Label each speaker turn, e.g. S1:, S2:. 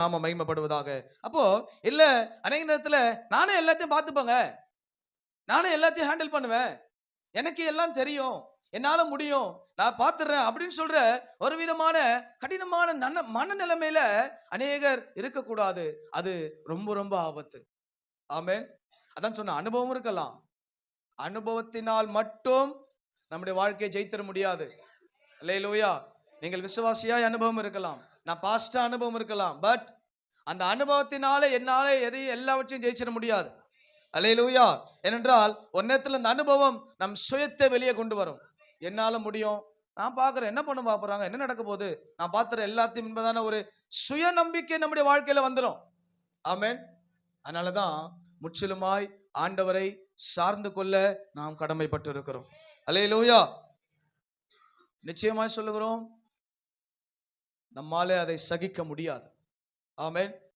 S1: நாம மகிமைப்படுவதாக. அப்போ இல்ல, அநேக நேரத்துல நானே எல்லாத்தையும் பார்த்துப்பேங்க, நானே எல்லாத்தையும் ஹேண்டில் பண்ணுவேன், எனக்கு எல்லாம் தெரியும், என்னால முடியும், நான் பார்த்துறேன் அப்படின்னு சொல்ற ஒரு விதமான கடினமான மனநிலைமையில அநேகர் இருக்கக்கூடாது. அது ரொம்ப ரொம்ப ஆபத்து. ஆமென். அதான் சொன்ன, அனுபவம் இருக்கலாம், அனுபவத்தினால் மட்டும் நம்முடைய வாழ்க்கையை ஜெயித்தர முடியாது. அல்லேலூயா. நீங்கள் விசுவாசியாய் அனுபவம் இருக்கலாம், நான் பாஸ்டா அனுபவம் இருக்கலாம், பட் அந்த அனுபவத்தினால என்னால எதையும் எல்லாவற்றையும் ஜெயிச்சிட முடியாது. அல்லேலூயா. ஏனென்றால் ஒரு நேரத்தில் அந்த அனுபவம் நம் சுயத்தை வெளியே கொண்டு வரும். என்னால முடியும், நான் பார்க்கிறேன், என்ன பண்ண போறாங்க, என்ன நடக்க போகுது, நான் பார்த்துற எல்லாத்தையும் என்பதான ஒரு சுய நம்பிக்கை நம்முடைய வாழ்க்கையில வந்துடும். ஆமென். அதனாலதான் முற்றிலுமாய் ஆண்டவரை சார்ந்து கொள்ள நாம் கடமைப்பட்டு இருக்கிறோம். அல்லேலூயா. நிச்சயமாய் சொல்லுகிறோம், நம்மாலே அதை சகிக்க முடியாது. ஆமென்.